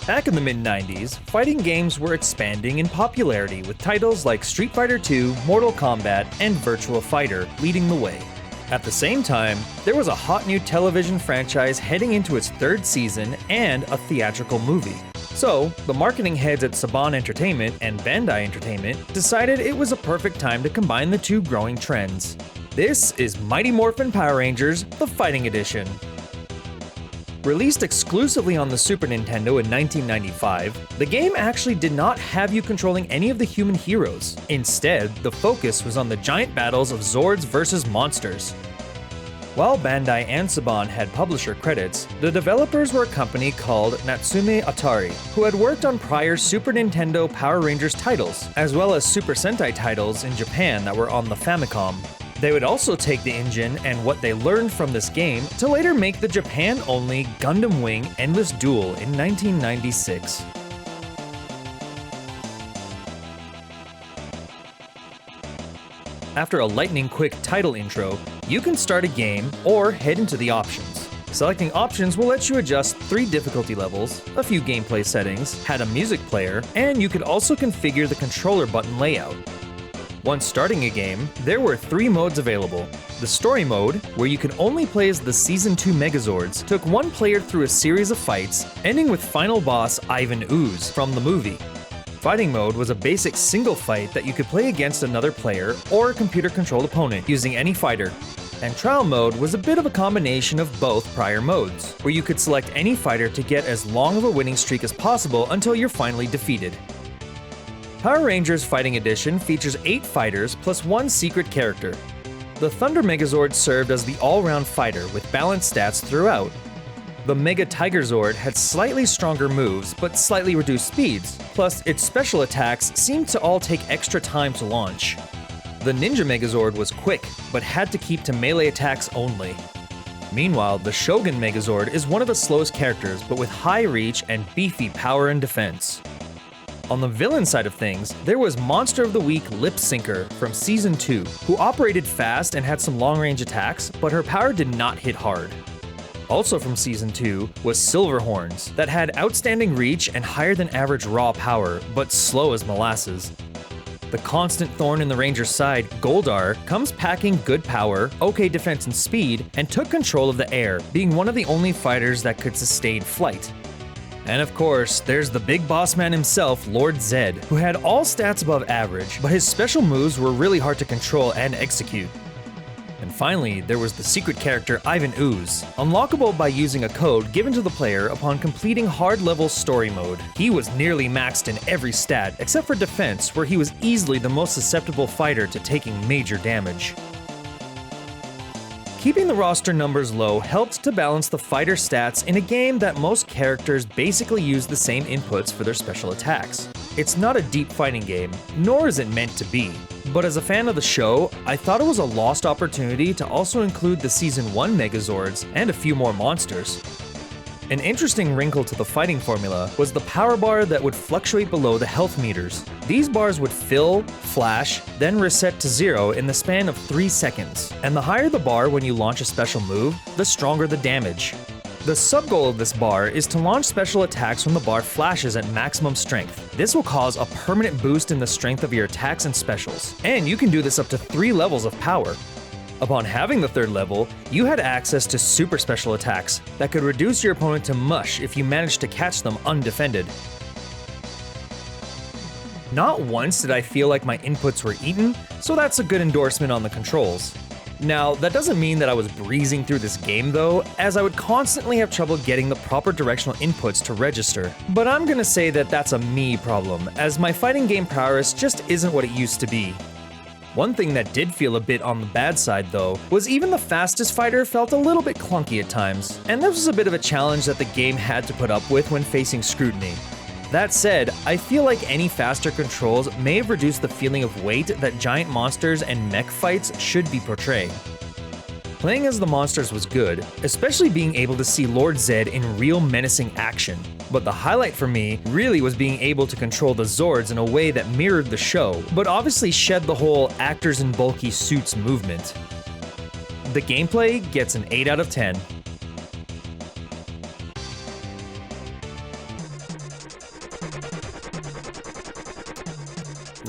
Back in the mid-90s, fighting games were expanding in popularity with titles like Street Fighter II, Mortal Kombat, and Virtua Fighter leading the way. At the same time, there was a hot new television franchise heading into its third season and a theatrical movie. So, the marketing heads at Saban Entertainment and Bandai Entertainment decided it was a perfect time to combine the two growing trends. This is Mighty Morphin Power Rangers, the Fighting Edition. Released exclusively on the Super Nintendo in 1995, the game actually did not have you controlling any of the human heroes. Instead, the focus was on the giant battles of Zords versus monsters. While Bandai and Saban had publisher credits, the developers were a company called Natsume Atari, who had worked on prior Super Nintendo Power Rangers titles, as well as Super Sentai titles in Japan that were on the Famicom. They would also take the engine and what they learned from this game to later make the Japan-only Gundam Wing Endless Duel in 1996. After a lightning-quick title intro, you can start a game or head into the options. Selecting options will let you adjust 3 difficulty levels, a few gameplay settings, add a music player, and you could also configure the controller button layout. Once starting a game, there were 3 modes available. The story mode, where you could only play as the Season 2 megazords, took one player through a series of fights, ending with final boss Ivan Ooze from the movie. Fighting mode was a basic single fight that you could play against another player or a computer-controlled opponent using any fighter. And trial mode was a bit of a combination of both prior modes, where you could select any fighter to get as long of a winning streak as possible until you're finally defeated. Power Rangers Fighting Edition features 8 fighters plus 1 secret character. The Thunder Megazord served as the all-round fighter with balanced stats throughout. The Mega Tiger Zord had slightly stronger moves but slightly reduced speeds, plus its special attacks seemed to all take extra time to launch. The Ninja Megazord was quick, but had to keep to melee attacks only. Meanwhile, the Shogun Megazord is one of the slowest characters but with high reach and beefy power and defense. On the villain side of things, there was Monster of the Week Lip Syncer from Season 2, who operated fast and had some long-range attacks, but her power did not hit hard. Also from Season 2 was Silverhorns, that had outstanding reach and higher than average raw power, but slow as molasses. The constant thorn in the Ranger's side, Goldar, comes packing good power, okay defense and speed, and took control of the air, being one of the only fighters that could sustain flight. And of course, there's the big boss man himself, Lord Zed, who had all stats above average, but his special moves were really hard to control and execute. And finally, there was the secret character Ivan Ooze, unlockable by using a code given to the player upon completing hard-level story mode. He was nearly maxed in every stat, except for defense, where he was easily the most susceptible fighter to taking major damage. Keeping the roster numbers low helped to balance the fighter stats in a game that most characters basically use the same inputs for their special attacks. It's not a deep fighting game, nor is it meant to be. But as a fan of the show, I thought it was a lost opportunity to also include the Season 1 Megazords and a few more monsters. An interesting wrinkle to the fighting formula was the power bar that would fluctuate below the health meters. These bars would fill, flash, then reset to 0 in the span of 3 seconds. And the higher the bar when you launch a special move, the stronger the damage. The sub-goal of this bar is to launch special attacks when the bar flashes at maximum strength. This will cause a permanent boost in the strength of your attacks and specials, and you can do this up to 3 levels of power. Upon having the 3rd level, you had access to super special attacks that could reduce your opponent to mush if you managed to catch them undefended. Not once did I feel like my inputs were eaten, so that's a good endorsement on the controls. Now, that doesn't mean that I was breezing through this game though, as I would constantly have trouble getting the proper directional inputs to register. But I'm gonna say that that's a me problem, as my fighting game prowess just isn't what it used to be. One thing that did feel a bit on the bad side though, was even the fastest fighter felt a little bit clunky at times, and this was a bit of a challenge that the game had to put up with when facing scrutiny. That said, I feel like any faster controls may have reduced the feeling of weight that giant monsters and mech fights should be portraying. Playing as the monsters was good, especially being able to see Lord Zed in real menacing action. But the highlight for me really was being able to control the Zords in a way that mirrored the show, but obviously shed the whole actors in bulky suits movement. The gameplay gets an 8 out of 10.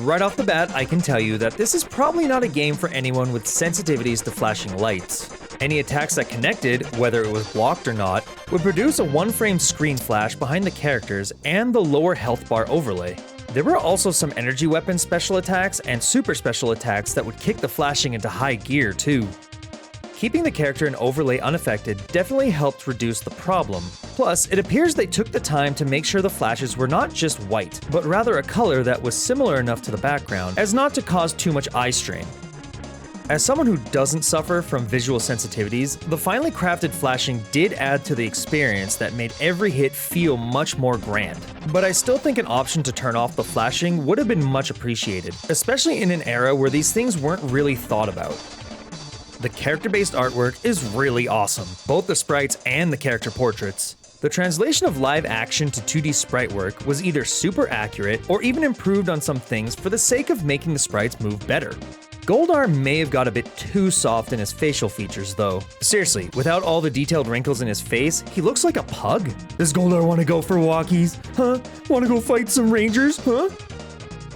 Right off the bat, I can tell you that this is probably not a game for anyone with sensitivities to flashing lights. Any attacks that connected, whether it was blocked or not, would produce a one-frame screen flash behind the characters and the lower health bar overlay. There were also some energy weapon special attacks and super special attacks that would kick the flashing into high gear too. Keeping the character and overlay unaffected definitely helped reduce the problem. Plus, it appears they took the time to make sure the flashes were not just white, but rather a color that was similar enough to the background as not to cause too much eye strain. As someone who doesn't suffer from visual sensitivities, the finely crafted flashing did add to the experience that made every hit feel much more grand. But I still think an option to turn off the flashing would have been much appreciated, especially in an era where these things weren't really thought about. The character-based artwork is really awesome, both the sprites and the character portraits. The translation of live action to 2D sprite work was either super accurate or even improved on some things for the sake of making the sprites move better. Goldar may have got a bit too soft in his facial features though. Seriously, without all the detailed wrinkles in his face, he looks like a pug. Does Goldar want to go for walkies? Huh? Want to go fight some rangers? Huh?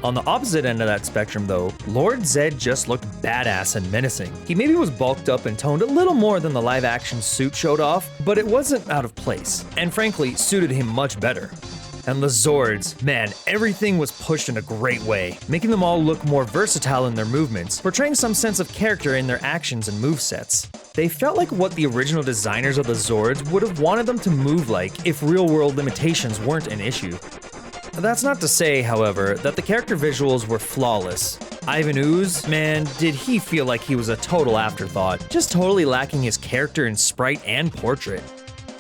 On the opposite end of that spectrum though, Lord Zed just looked badass and menacing. He maybe was bulked up and toned a little more than the live action suit showed off, but it wasn't out of place, and frankly suited him much better. And the Zords, man, everything was pushed in a great way, making them all look more versatile in their movements, portraying some sense of character in their actions and movesets. They felt like what the original designers of the Zords would have wanted them to move like if real-world limitations weren't an issue. That's not to say, however, that the character visuals were flawless. Ivan Ooze, man, did he feel like he was a total afterthought, just totally lacking his character in sprite and portrait.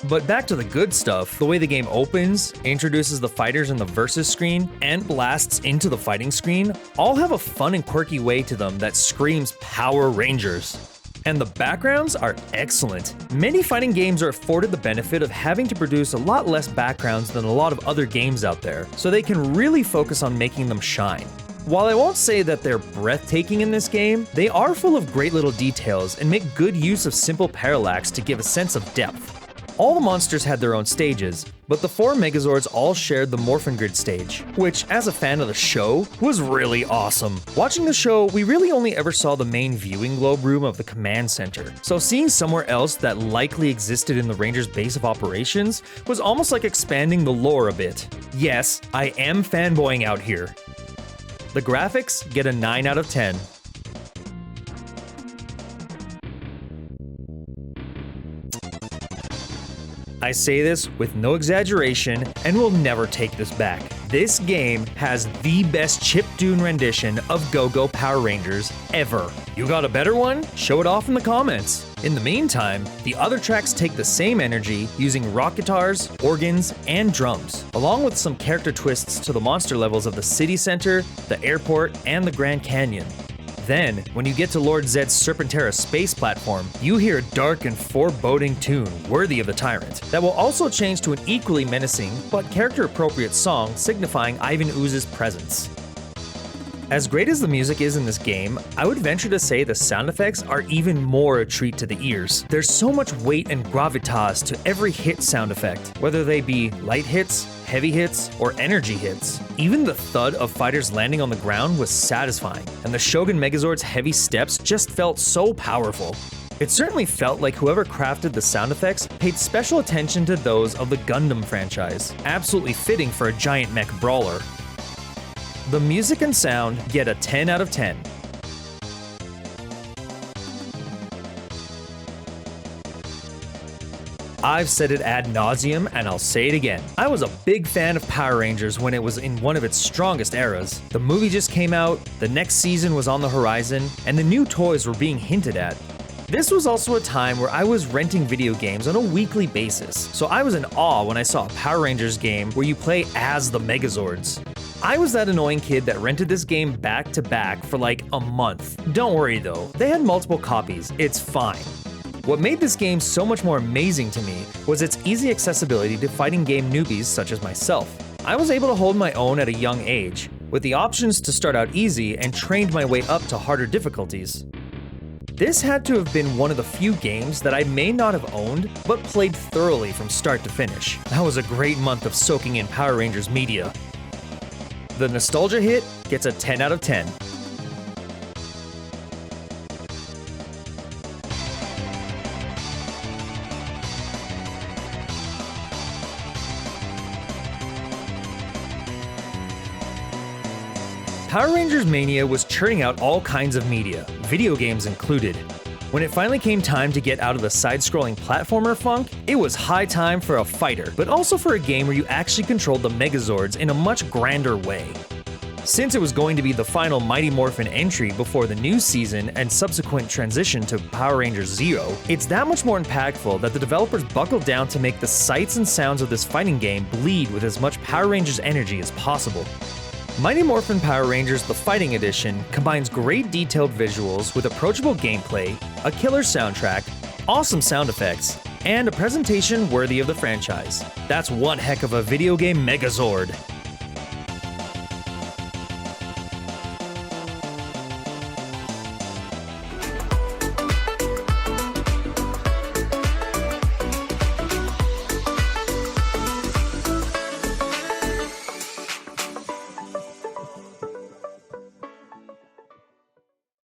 But back to the good stuff, the way the game opens, introduces the fighters in the versus screen, and blasts into the fighting screen, all have a fun and quirky way to them that screams Power Rangers. And the backgrounds are excellent. Many fighting games are afforded the benefit of having to produce a lot less backgrounds than a lot of other games out there, so they can really focus on making them shine. While I won't say that they're breathtaking in this game, they are full of great little details and make good use of simple parallax to give a sense of depth. All the monsters had their own stages, but the 4 Megazords all shared the Morphin Grid stage, which, as a fan of the show, was really awesome. Watching the show, we really only ever saw the main viewing globe room of the command center, so seeing somewhere else that likely existed in the Rangers' base of operations was almost like expanding the lore a bit. Yes, I am fanboying out here. The graphics get a 9 out of 10. I say this with no exaggeration and will never take this back. This game has the best chiptune rendition of Go-Go Power Rangers ever. You got a better one? Show it off in the comments. In the meantime, the other tracks take the same energy using rock guitars, organs, and drums, along with some character twists to the monster levels of the city center, the airport, and the Grand Canyon. Then, when you get to Lord Zed's Serpentera space platform, you hear a dark and foreboding tune worthy of the Tyrant that will also change to an equally menacing but character-appropriate song signifying Ivan Ooze's presence. As great as the music is in this game, I would venture to say the sound effects are even more a treat to the ears. There's so much weight and gravitas to every hit sound effect, whether they be light hits, heavy hits, or energy hits. Even the thud of fighters landing on the ground was satisfying, and the Shogun Megazord's heavy steps just felt so powerful. It certainly felt like whoever crafted the sound effects paid special attention to those of the Gundam franchise, absolutely fitting for a giant mech brawler. The music and sound get a 10 out of 10. I've said it ad nauseum, and I'll say it again. I was a big fan of Power Rangers when it was in one of its strongest eras. The movie just came out, the next season was on the horizon, and the new toys were being hinted at. This was also a time where I was renting video games on a weekly basis, so I was in awe when I saw a Power Rangers game where you play as the Megazords. I was that annoying kid that rented this game back to back for like a month. Don't worry though, they had multiple copies, it's fine. What made this game so much more amazing to me was its easy accessibility to fighting game newbies such as myself. I was able to hold my own at a young age, with the options to start out easy and trained my way up to harder difficulties. This had to have been one of the few games that I may not have owned, but played thoroughly from start to finish. That was a great month of soaking in Power Rangers media. The nostalgia hit gets a 10 out of 10. Power Rangers Mania was churning out all kinds of media, video games included. When it finally came time to get out of the side-scrolling platformer funk, it was high time for a fighter, but also for a game where you actually controlled the megazords in a much grander way. Since it was going to be the final Mighty Morphin entry before the new season and subsequent transition to Power Rangers Zero, it's that much more impactful that the developers buckled down to make the sights and sounds of this fighting game bleed with as much Power Rangers energy as possible. Mighty Morphin Power Rangers The Fighting Edition combines great detailed visuals with approachable gameplay, a killer soundtrack, awesome sound effects, and a presentation worthy of the franchise. That's one heck of a video game megazord.